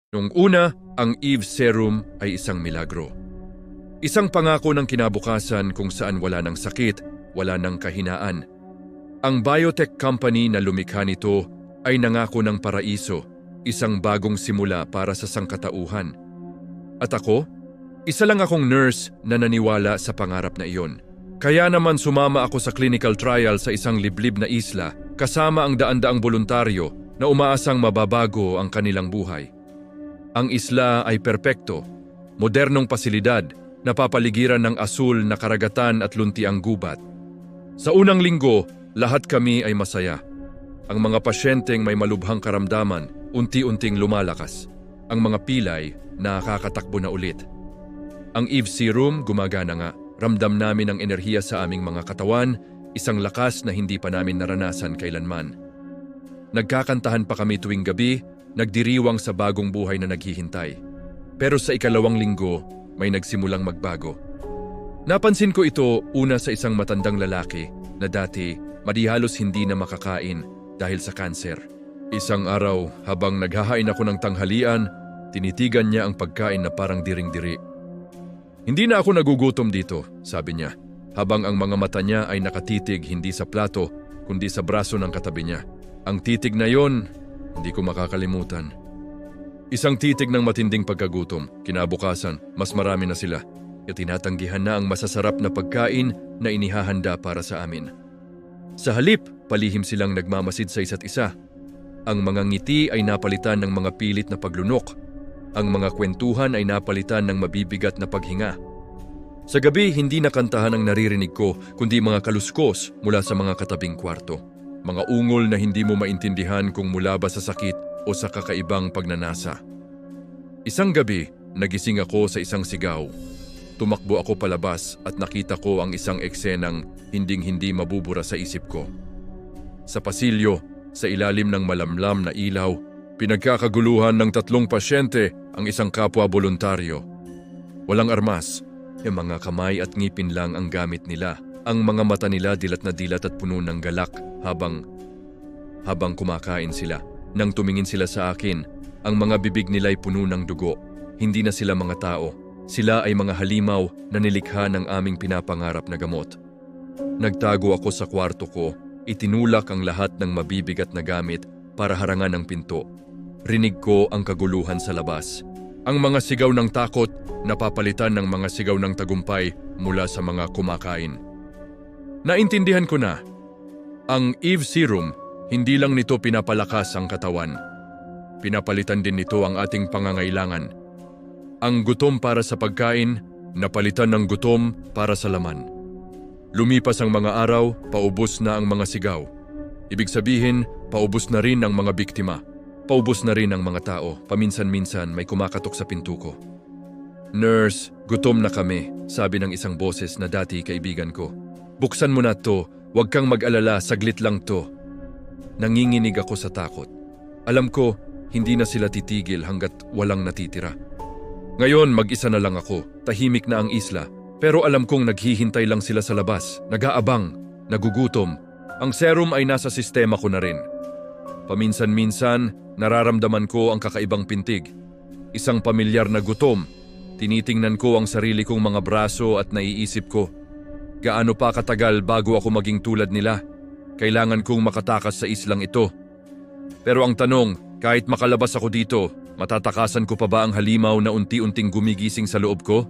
Nung una, ang Eve Serum ay isang milagro. Isang pangako ng kinabukasan kung saan wala ng sakit, wala ng kahinaan. Ang biotech company na lumikha nito ay nangako ng paraiso, isang bagong simula para sa sangkatauhan. At ako? Isa lang akong nurse na naniwala sa pangarap na iyon. Kaya naman sumama ako sa clinical trial sa isang liblib na isla kasama ang daan-daang voluntaryo na umaasang mababago ang kanilang buhay. Ang isla ay perpekto, modernong pasilidad, napapaligiran ng asul na karagatan at luntiang gubat. Sa unang linggo, lahat kami ay masaya. Ang mga pasyenteng may malubhang karamdaman, unti-unting lumalakas. Ang mga pilay, nakakatakbo na ulit. Ang Eve Serum gumagana nga. Ramdam namin ang enerhiya sa aming mga katawan, isang lakas na hindi pa namin naranasan kailanman. Nagkakantahan pa kami tuwing gabi, nagdiriwang sa bagong buhay na naghihintay. Pero sa ikalawang linggo, may nagsimulang magbago. Napansin ko ito una sa isang matandang lalaki na dati madihalos hindi na makakain dahil sa kanser. Isang araw, habang naghahain ako ng tanghalian, tinitigan niya ang pagkain na parang diring-diri. Hindi na ako nagugutom dito, sabi niya, habang ang mga mata niya ay nakatitig hindi sa plato, kundi sa braso ng katabi niya. Ang titig na yon, hindi ko makakalimutan. Isang titig ng matinding pagkagutom, kinabukasan, mas marami na sila. At tinatanggihan na ang masasarap na pagkain na inihahanda para sa amin. Sa halip, palihim silang nagmamasid sa isa't isa. Ang mga ngiti ay napalitan ng mga pilit na paglunok. Ang mga kwentuhan ay napalitan ng mabibigat na paghinga. Sa gabi, hindi na kantahan ang naririnig ko, kundi mga kaluskos mula sa mga katabing kwarto. Mga ungol na hindi mo maintindihan kung mula ba sa sakit o sa kakaibang pagnanasa. Isang gabi, nagising ako sa isang sigaw. Tumakbo ako palabas at nakita ko ang isang eksenang hinding-hindi mabubura sa isip ko. Sa pasilyo, sa ilalim ng malamlam na ilaw, pinagkakaguluhan ng 3 pasyente ang isang kapwa voluntaryo. Walang armas, mga kamay at ngipin lang ang gamit nila. Ang mga mata nila dilat na dilat at puno ng galak habang kumakain sila. Nang tumingin sila sa akin, ang mga bibig nila'y puno ng dugo. Hindi na sila mga tao. Sila ay mga halimaw na nilikha ng aming pinapangarap na gamot. Nagtago ako sa kwarto ko, itinulak ang lahat ng mabibigat na gamit para harangan ang pinto. Rinig ko ang kaguluhan sa labas. Ang mga sigaw ng takot napapalitan ng mga sigaw ng tagumpay mula sa mga kumakain. Naintindihan ko na. Ang Eve Serum, hindi lang nito pinapalakas ang katawan. Pinapalitan din nito ang ating pangangailangan. Ang gutom para sa pagkain, napalitan ng gutom para sa laman. Lumipas ang mga araw, paubos na ang mga sigaw. Ibig sabihin, paubos na rin ang mga biktima. Paubos na rin ang mga tao, paminsan-minsan may kumakatok sa pinto ko. "Nurse, gutom na kami," sabi ng isang boses na dati kaibigan ko. "Buksan mo na to, huwag kang mag-alala, saglit lang to." Nanginginig ako sa takot. Alam ko, hindi na sila titigil hanggat walang natitira. Ngayon, mag-isa na lang ako, tahimik na ang isla. Pero alam kong naghihintay lang sila sa labas, nag-aabang, nagugutom. Ang serum ay nasa sistema ko na rin. Paminsan-minsan, nararamdaman ko ang kakaibang pintig. Isang pamilyar na gutom. Tinitingnan ko ang sarili kong mga braso at naiisip ko, gaano pa katagal bago ako maging tulad nila? Kailangan kong makatakas sa islang ito. Pero ang tanong, kahit makalabas ako dito, matatakasan ko pa ba ang halimaw na unti-unting gumigising sa loob ko?